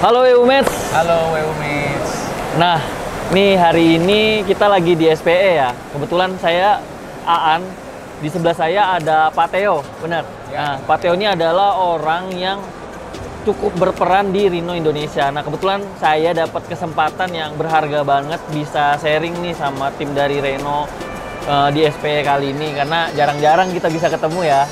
Halo Eumets. Halo Eumets. Nah, nih hari ini kita lagi di SPE ya. Kebetulan saya Aan, di sebelah saya ada Pak Theo, benar. Ya. Nah, Pak Theo ini adalah orang yang cukup berperan di Rino Indonesia. Nah, kebetulan saya dapat kesempatan yang berharga banget bisa sharing nih sama tim dari Reno di SPE kali ini karena jarang-jarang kita bisa ketemu ya.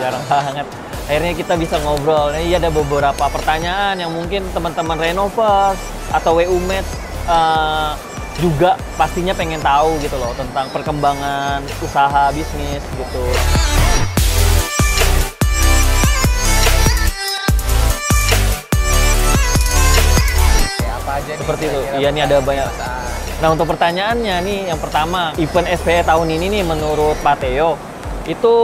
Jarang banget. Akhirnya kita bisa ngobrol. Ini ada beberapa pertanyaan yang mungkin teman-teman Renovers atau Eumets juga pastinya pengen tahu gitu loh tentang perkembangan usaha bisnis gitu. Apa aja nih, Seperti itu. kira-kira Iya, nih ada banyak. perasaan? Nah, untuk pertanyaannya nih, yang pertama, event SPE tahun ini nih menurut Pak Theo itu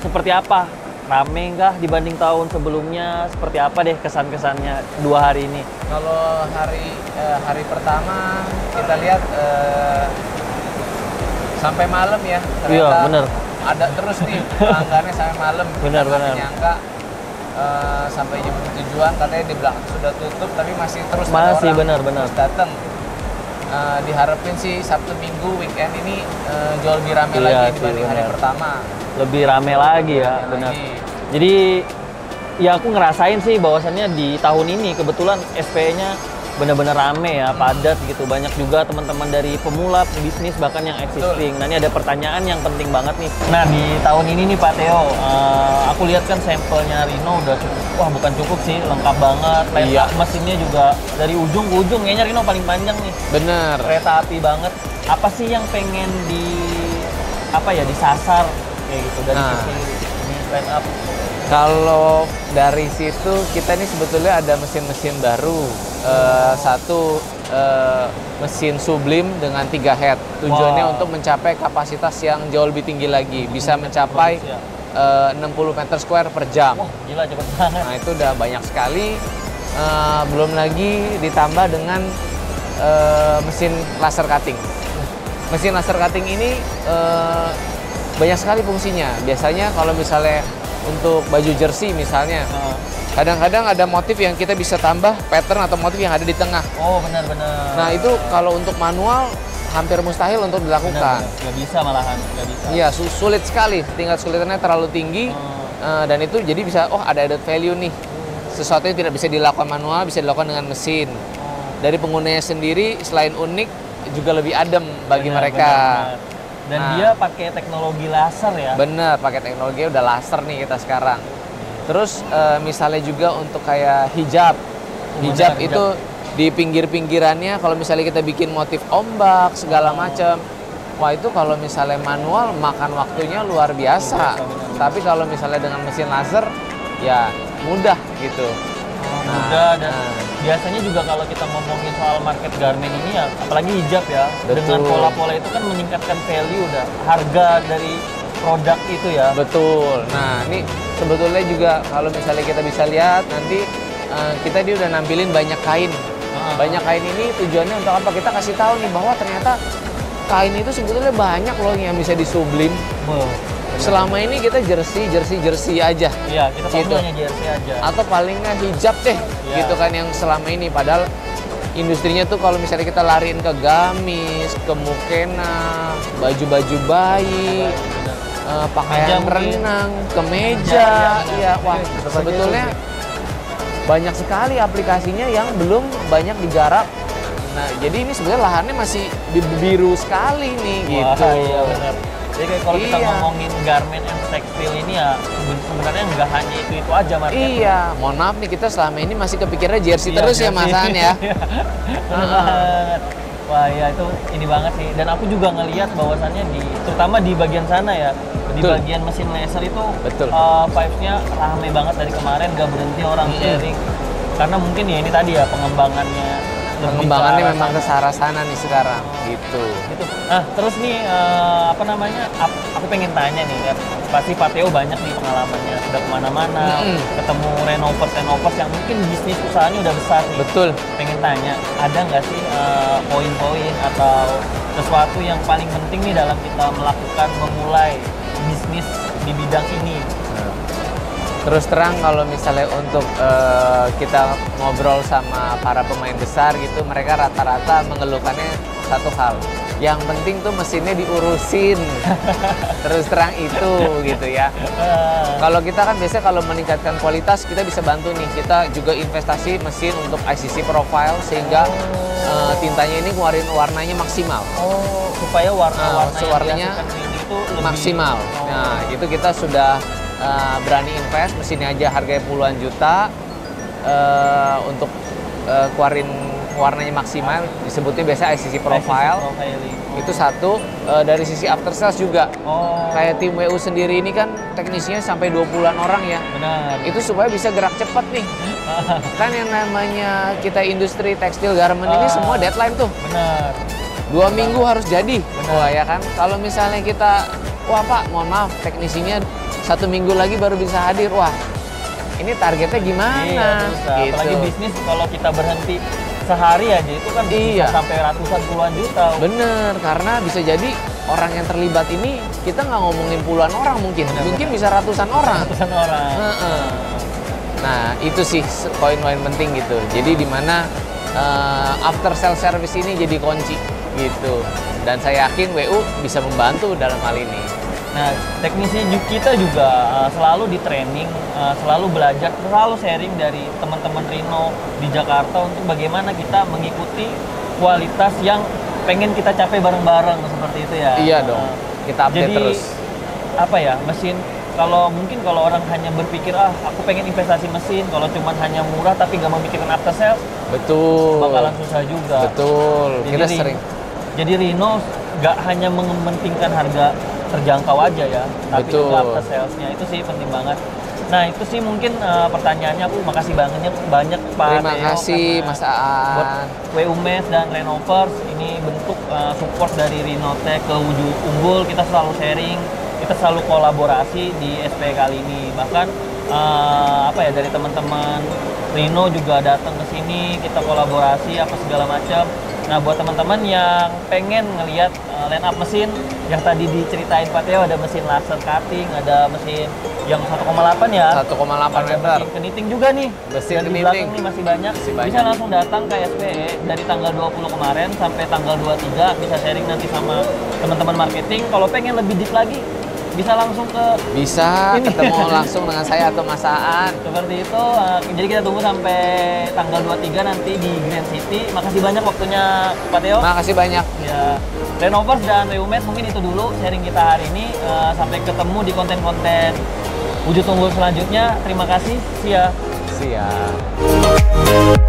seperti apa? Rame nggak dibanding tahun sebelumnya? Seperti apa deh kesan-kesannya 2 hari ini? Kalau hari pertama kita lihat sampai malam ya. Ternyata Iya, bener. Ada terus nih pelanggannya sampai malam. Benar, Kita benar. nyangka sampai jam tujuan katanya di belakang sudah tutup, tapi masih terus ada Masih, orang benar. terus datang. Diharapin sih Sabtu Minggu weekend ini jauh lebih ramai Iya lagi sih, dibanding hari benar. pertama. Lebih rame lagi ya, Rame benar. lagi. Jadi ya aku ngerasain sih bahwasannya di tahun ini kebetulan SPE-nya benar-benar rame ya, padat gitu. Banyak juga teman-teman dari pemula bisnis bahkan yang existing. Nah, ini ada pertanyaan yang penting banget nih. Nah, di tahun ini nih Pak Theo, aku lihat kan sampelnya Rino udah cukup, wah bukan cukup sih, lengkap banget. Line Iya. up mesinnya juga dari ujung ke ujung, kayaknya Rino paling panjang nih. Bener. Kereta api banget. Apa sih yang pengen disasar kayak gitu dari Nah. sisi ini line up? Kalau dari situ kita nih sebetulnya ada mesin-mesin baru. Satu mesin sublim dengan 3 head. Tujuannya Wow. untuk mencapai kapasitas yang jauh lebih tinggi lagi. Bisa mencapai 60 meter square per jam. Wah, gila cepet banget. Nah, itu udah banyak sekali. Belum lagi ditambah dengan mesin laser cutting. Mesin laser cutting ini banyak sekali fungsinya. Biasanya kalau misalnya untuk baju jersey misalnya, kadang-kadang ada motif yang kita bisa tambah pattern atau motif yang ada di tengah. Oh, benar-benar. Nah, itu kalau untuk manual hampir mustahil untuk dilakukan. Nggak bisa malahan, nggak bisa. Iya, sulit sekali. Tingkat kesulitannya terlalu tinggi. Dan itu jadi bisa, ada added value nih. Sesuatu yang tidak bisa dilakukan manual, bisa dilakukan dengan mesin. Dari penggunanya sendiri, selain unik, juga lebih adem bagi Benar, mereka. benar. Dan Nah. dia pakai teknologi laser ya. Bener, pakai teknologi udah laser nih kita sekarang. Terus misalnya juga untuk kayak hijab. Hijab benar, itu di pinggir-pinggirannya kalau misalnya kita bikin motif ombak segala macam. Wah, itu kalau misalnya manual makan waktunya luar biasa. benar. Tapi kalau misalnya dengan mesin laser ya mudah gitu. Mudah dan biasanya juga kalau kita ngomongin soal market garment ini ya, apalagi hijab ya, dengan Betul. pola-pola itu kan meningkatkan value udah harga dari produk itu ya. Betul. Nah, ini sebetulnya juga kalau misalnya kita bisa lihat nanti kita dia udah nampilin banyak kain. Banyak kain ini tujuannya untuk apa? Kita kasih tahu nih bahwa ternyata kain itu sebetulnya banyak loh yang bisa disublim. Selama ini kita jersey aja. Iya, kita Gitu. hanya jersey aja. Atau paling nggak hijab deh, Iya. gitu kan yang selama ini. Padahal industrinya tuh kalau misalnya kita lariin ke gamis, ke mukena, baju-baju bayi, pakaian Meja mungkin. renang, kemeja, Meja, iya. benar. Wah, Berbagai sebetulnya banyak sekali aplikasinya yang belum banyak digarap. Nah, jadi ini sebenarnya lahannya masih biru sekali nih, Wah, gitu. iya benar. Jadi kayak kalau kita Iya. ngomongin garment and textile ini ya sebenarnya nggak hanya itu aja marketnya. Iya, mohon maaf nih kita selama ini masih kepikirannya jersey Iya, terus ya jersey. Mas An ya. Bener banget. Wah ya itu ini banget sih. Dan aku juga ngelihat bahwasannya terutama di bagian sana ya, di Betul. bagian mesin laser itu Betul. vibes-nya rame banget dari kemarin, gak berhenti orang sharing. Karena mungkin ya ini tadi ya pengembangannya lebih Pengembangannya ke arah memang sana. ke arah sana nih sekarang, gitu. Gitu. Nah, terus nih aku pengen tanya nih kan, pasti Pak Theo banyak nih pengalamannya, sudah kemana-mana, ketemu renovers yang mungkin bisnis usahanya udah besar nih. Betul. Pengen tanya, ada nggak sih poin-poin atau sesuatu yang paling penting nih dalam kita memulai bisnis di bidang ini? Terus terang kalau misalnya untuk kita ngobrol sama para pemain besar gitu, mereka rata-rata mengeluhkannya satu hal. Yang penting tuh mesinnya diurusin. Terus terang itu gitu ya. Kalau kita kan biasanya kalau meningkatkan kualitas kita bisa bantu nih. Kita juga investasi mesin untuk ICC profile sehingga tintanya ini ngeluarin warnanya maksimal. Oh, supaya warna-warna warnanya itu lebih maksimal. Nah, itu kita sudah berani invest, mesinnya aja harganya puluhan juta untuk keluarin warnanya maksimal, disebutnya biasa ICC profile. Itu satu. Dari sisi after sales juga, kayak tim WU sendiri ini kan teknisinya sampai 20-an orang ya. Benar. Itu supaya bisa gerak cepat nih. Kan yang namanya kita industri tekstil garment ini semua deadline tuh. Benar. 2 minggu harus jadi. Benar. Wah ya kan, kalau misalnya kita, wah Pak, mohon maaf, teknisinya 1 minggu lagi baru bisa hadir. Wah, ini targetnya gimana? Iya, bisa. Gitu. Apalagi bisnis kalau kita berhenti sehari aja itu kan bisa sampai ratusan puluhan juta. Bener, karena bisa jadi orang yang terlibat ini kita nggak ngomongin puluhan orang mungkin, mungkin bisa ratusan orang. Ratusan orang. Nah, itu sih poin-poin penting gitu. Jadi di mana after sales service ini jadi kunci gitu. Dan saya yakin WU bisa membantu dalam hal ini. Nah, teknisi kita juga selalu di training, selalu belajar, selalu sharing dari teman-teman Rino di Jakarta untuk bagaimana kita mengikuti kualitas yang pengen kita capai bareng-bareng seperti itu ya. Iya dong, kita update jadi, terus. Apa ya, mesin, mungkin kalau orang hanya berpikir, aku pengen investasi mesin, kalau cuma hanya murah tapi nggak memikirkan after sales, betul, bakalan susah juga. Betul, kita sering. Jadi Rino nggak hanya mementingkan harga terjangkau aja ya, tapi juga after salesnya itu sih penting banget. Nah itu sih mungkin pertanyaannya, aku makasih banyak Pak Terima Theo, kasih Mas Aan. buat WU Mes dan Renovers, ini bentuk support dari Rinotech ke Wujud Unggul. Kita selalu sharing, kita selalu kolaborasi di SP kali ini. Bahkan dari teman-teman Rino juga datang ke sini, kita kolaborasi apa segala macam. Nah buat teman-teman yang pengen ngelihat line up mesin yang tadi diceritain Pak Theo, ada mesin laser cutting, ada mesin yang 1,8 ya. 1,8 meter. Mesin keniting juga nih. Mesin dan di keniting. belakang nih masih banyak. Bisa langsung datang ke SPE dari tanggal 20 kemarin sampai tanggal 23, bisa sharing nanti sama teman-teman marketing. Kalau pengen lebih deep lagi, bisa langsung ke ketemu langsung dengan saya atau Mas Aan. Seperti itu. Jadi kita tunggu sampai tanggal 23 nanti di Grand City. Makasih banyak waktunya Pak Theo. Makasih banyak. Ya, Renovers dan WUMED mungkin itu dulu sharing kita hari ini. Sampai ketemu di konten-konten Wujud Unggul selanjutnya. Terima kasih. See ya. Siap.